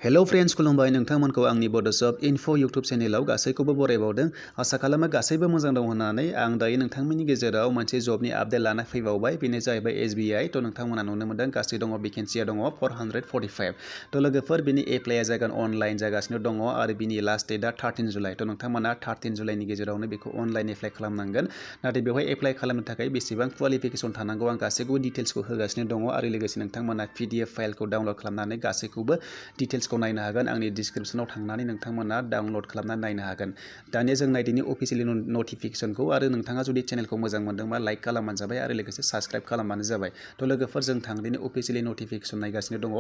hello friends खुलुमबाय नोंथांमोनखौ आंनि बड'शप info YouTube चेनेलाव गासैखौबो बरायबावदों आसा खालामो गासैबो मोजां दं होननानै आं दायो नोंथांमोननि गेजेराव मोनसे जबनि आपडेट लाना फैबावबाय बेनो जाहैबाय SBI थ' नोंथांमोना नुनो मोनदों गासै दङ भेकेन्सिया दङ 445 थ' लोगोफोर बिनि एप्लाइआ जागोन अनलाइन जागासिनो दङ आरो बिनि लास्ट डेटआ 13 जुलाइ थ' नोंथांमोना 13 जुलाइनि गेजेरावनो बेखौ अनलाइन एप्लाइ खालामनांगोन नाथाय बेवहाय एप्लाइ खालामनो थाखाय बेसेबां क्वालिफिकेसन थानांगौ आं गासैखौबो डिटेल्सखौ होगासिनो दङ आरो लोगोसे नोंथांमोना PDF फाइलखौ डाउनलड खालामनानै गासैखौबो डिटेल्सखौ नायनो हागोन आंनि डिसक्रिप्शनाव थांनानै नोंथांमोना डाउनलड खालामनानै नायनो हागोन दानिया जों नायदिनि अफिशियेलि नटिफिकेशनखौ आरो नोंथाङा जुदि चेनेलखौ मोजां मोनदोंबा लाइक खालामबानो जाबाय आरो लोगोसे साबस्क्राइब खालामबानो जाबाय थ' लोगोफोर जों थांदिनि अफिशियेलि नटिफिकेशन नायगासिनो दङ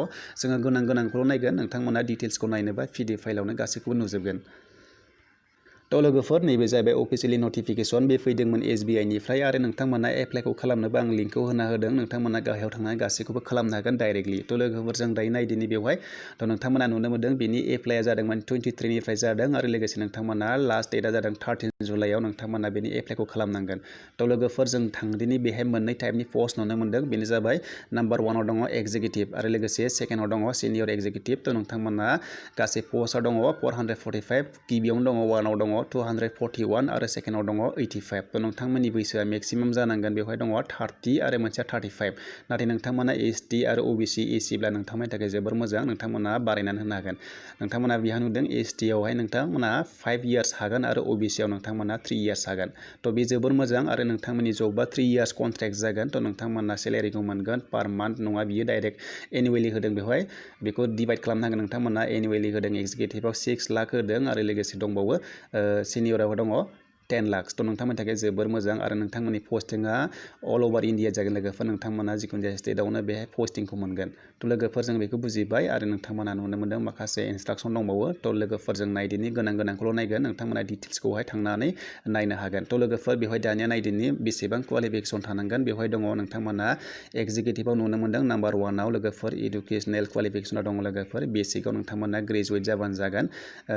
जोङो गोनांखौल' नायगोन नोंथांमोना डिटेल्सखौ नायनोबा PDF फाइलावनो गासैखौबो नुजोबगोन थ' लोगोफोर नैबे जाबाय अफिशियेलि नटिफिकेशन बे फैदोंमोन SBI निफ्राय आरो नोंथांमोना एप्लाइखौ खालामनोबा आं लिंकखौ होना होदों नोंथांमोना गाहायाव थांनानै गासैखौबो खालामनो हागोन डाइरेक्टलि थ' लोगोफोर जों दायो नायदिनि बेवहाय थ' नोंथांमोना नुनो मोनदों बिनि एप्लाइआ जादोंमोन 23 निफ्राय जादों आरो लोगोसे नोंथांमोना लास्ट डेटआ जादों 13 जुलाइआव नोंथांमोना बेनि एप्लाइखौ खालामनांगोन थ' लोगोफोर जों थांदिनि बेहाय मोननै टाइपनि पस्ट नुनो मोनदों बेनो जाबाय नाम्बार 1आव दङ एक्जिकिउटिभ आरो लोगोसे सेकेन्डआव दङ सिनियर एक्जिकिउटिभ थ' नोंथांमोना गासै पस्टआ दङ 445 गिबियावनो दङ 1आव दङ 241 आरो सेकेन्डआव दङ 85 थ' नोंथांमोननि बैसोआ मेक्सिमाम जानांगोन बेवहाय दङ 30 आरो मोनसेया 35 नाथाय नोंथांमोना ST आरो OBC एसिब्ला नोंथांमोननि थाखाय जोबोर मोजां नोंथांमोना बारायनानै होनो हागोन नोंथांमोना बेहा नुदों ST आवहाय नोंथांमोना 5 इयार्स हागोन आरो OBC आव नोंथांमोना 3 इयार्स हागोन थ' बे जोबोर मोजां आरो नोंथांमोननि जबा 3 इयार्स कन्ट्रेक्ट जागोन थ' नोंथांमोना सेलेरिखौ मोनगोन पार मान्थ नङा बियो डाइरेक्ट एनुवेलि होदों बेवहाय बेखौ डिभाइड खालामनांगोन नोंथांमोना एनुवेलि होदों एक्जिकिउटिभआव 6 लाख होदों आरो लोगोसे दंबावो सिनियराव दङ 10 लाख थ' नोंथांमोननि थाखाय जोबोर मोजां आरो नोंथांमोननि पस्टिंआ अल ओभार इन्डिया जागोन लोगोफोर नोंथांमोना जिखुनु जाया स्टेटआवनो बेहाय पस्टिंखौ मोनगोन थ' लोगोफोर जों बेखौ बुजिबाय आरो नोंथांमोना नुनो मोनदों माखासे इन्सट्राक्सन दंबावो थ' लोगोफोर जों नायदिनि गोनांखौल' नायगोन नोंथांमोना डिटेल्सखौहाय थांनानै नायनो हागोन थ' लोगोफोर बेवहाय दानिया नायदिनि बेसेबां क्वालिफिकेसन थानांगोन बेवहाय दङ नोंथांमोना एक्जिकिउटिभआव नुनो मोनदों नाम्बार 1आव लोगोफोर इडुकेसनेल क्वालिफिकेसनाव दङ लोगोफोर बेसिकआव नोंथांमोना ग्रेजुवेट जाबानो जागोन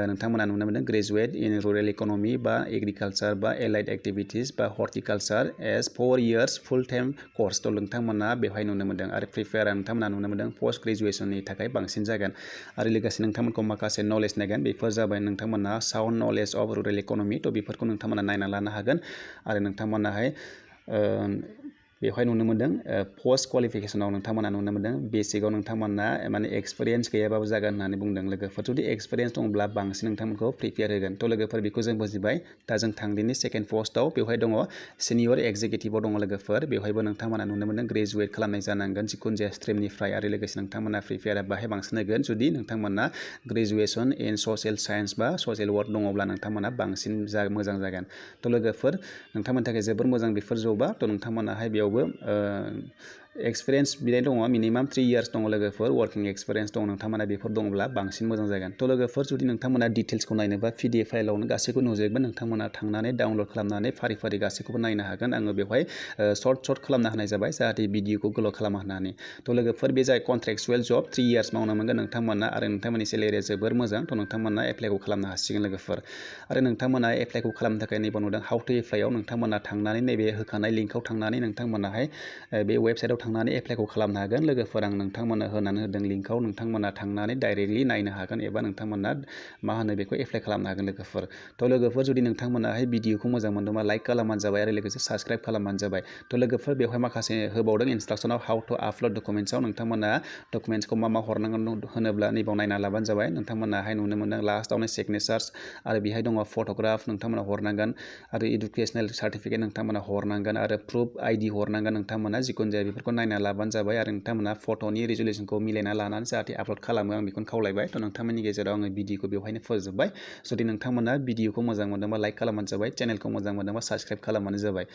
नोंथांमोना नुनो मोनदों ग्रेजुवेट इन रुरेल इक'नमि बा एग्रिकालचार बा एलाइड एक्टिभिटिस बा हर्टिकालचार एज 4 इयार्स फुल टाइम कर्स थ' नोंथांमोना बेवहाय नुनो मोनदों आरो प्रिपेयार नोंथांमोना नुनो मोनदों पस्ट ग्रेजुवेसननि थाखाय बांसिन जागोन आरो लोगोसे नोंथांमोनखौ माखासे नलेज नायगोन बेफोर जाबाय नोंथांमोना साउन्ड नलेज अफ रुरेल इक'नमि थ' बेफोरखौ नोंथांमोना नायना लानो हागोन आरो नोंथांमोनाहाय बेवहाय नुनो मोनदों पस्ट क्वालिफिकेसनाव नोंथांमोना नुनो मोनदों बेसिकआव नोंथांमोना माने एक्सपिरियेन्स गैयाबाबो जागोन होननानै बुंदों लोगोफोर जुदि एक्सपिरियेन्स दंब्ला बांसिन नोंथांमोनखौ प्रिपेयार होगोन थ' लोगोफोर बेखौ जों बुजिबाय दा जों थांदिनि सेकेन्ड पस्टआव बेवहाय दङ सिनियर एक्जिकिउटिभआव दङ लोगोफोर बेवहायबो नोंथांमोना नुनो मोनदों ग्रेजुवेट खालामनाय जानांगोन जिखुनु जाया स्ट्रिमनिफ्राय आरो लोगोसे नोंथांमोना प्रिपेयारा बाहाय बांसिन होगोन जुदि नोंथांमोना ग्रेजुवेसन इन ससियेल साइन्स बा ससियेल वर्क दङब्ला नोंथांमोना बांसिन मोजां जागोन थ' लोगोफोर नोंथांमोननि थाखाय जोबोर मोजां बेफोर जबा थ' नोंथांमोनाहाय बेयावबो एक्सपिरियेन्स बिनाय दङ मिनिमाम 3 इयार्स दङ लोगोफोर वर्किं एक्सपिरियेन्स दङ नोंथांमोना बेफोर दङब्ला बांसिन मोजां जागोन थ' लोगोफोर जुदि नोंथांमोना डिटेल्सखौ नायनोबा PDF फाइलावनो गासैखौ नुजोबगोन नोंथांमोना थांनानै डाउनलड खालामनानै फारि गासैखौबो नायनो हागोन आङो बेवहाय सर्ट खालामना होनाय जाबाय जाहाथे भिडिअखौ गोलाव खालामा होननानै थ' लोगोफोर बे जाय कन्ट्रेक्चुवेल जब 3 इयार्स मावनो मोनगोन नोंथांमोना आरो नोंथांमोननि सेलेरिया जोबोर मोजां थ' नोंथांमोना एप्लाइखौ खालामनो हासिगोन लोगोफोर आरो नोंथांमोना एप्लाइखौ खालामनो थाखाय नैबे नुदों हाउ टु एप्लाइआव नोंथांमोना थांनानै नैबे होखानाय लिंकआव थांनानै नोंथांमोनाहाय बे वेबसाइटआव थांनानै एप्लाइखौ खालामनो हागोन लोगोफोर आं नोंथांमोना होनानै होदों लिंकआव नोंथांमोना थांनानै डाइरेक्टलि नायनो हागोन एबा नोंथांमोना मा होनो बेखौ एप्लाइ खालामनो हागोन लोगोफोर थ' लोगोफोर जुदि नोंथांमोनाहाय भिडिअखौ मोजां मोनदोंबा लाइक खालामबानो जाबाय आरो लोगोसे साबस्क्राइब खालामबानो जाबाय थ' लोगोफोर बेवहाय माखासे होबावदों इन्सट्राक्सनाव हाउ टु आपलड डकुमेन्ट्सआव नोंथांमोना डकुमेन्ट्सखौ मा हरनांगोन होनोब्ला नैबाव नायना लाबानो जाबाय नोंथांमोनाहाय नुनो मोनदों लास्टआवनो सिगनेचार्स आरो बेहाय दङ फट'ग्राफ नोंथांमोना हरनांगोन आरो इडुकेसनेल सार्टिफिकेट नोंथांमोना हरनांगोन आरो प्रुफ ID हरनांगोन नोंथांमोना जिखुनु जाया बेफोरखौ नायना लाबानो जाबाय आरो नोंथांमोना फट'नि रिजुलेसनखौ मिलायना लानानै जाहाथे आपलड खालामो आं बेखौनो खावलायबाय थ' नोंथांमोननि गेजेराव आङो भिडिअखौ बेवहायनो फोजोबबाय जुदि नोंथांमोना भिडिअखौ मोजां मोनदोंबा लाइक खालामबानो जाबाय चेनेलखौ मोजां मोनदोंबा साबस्क्राइब खालामबानो जाबाय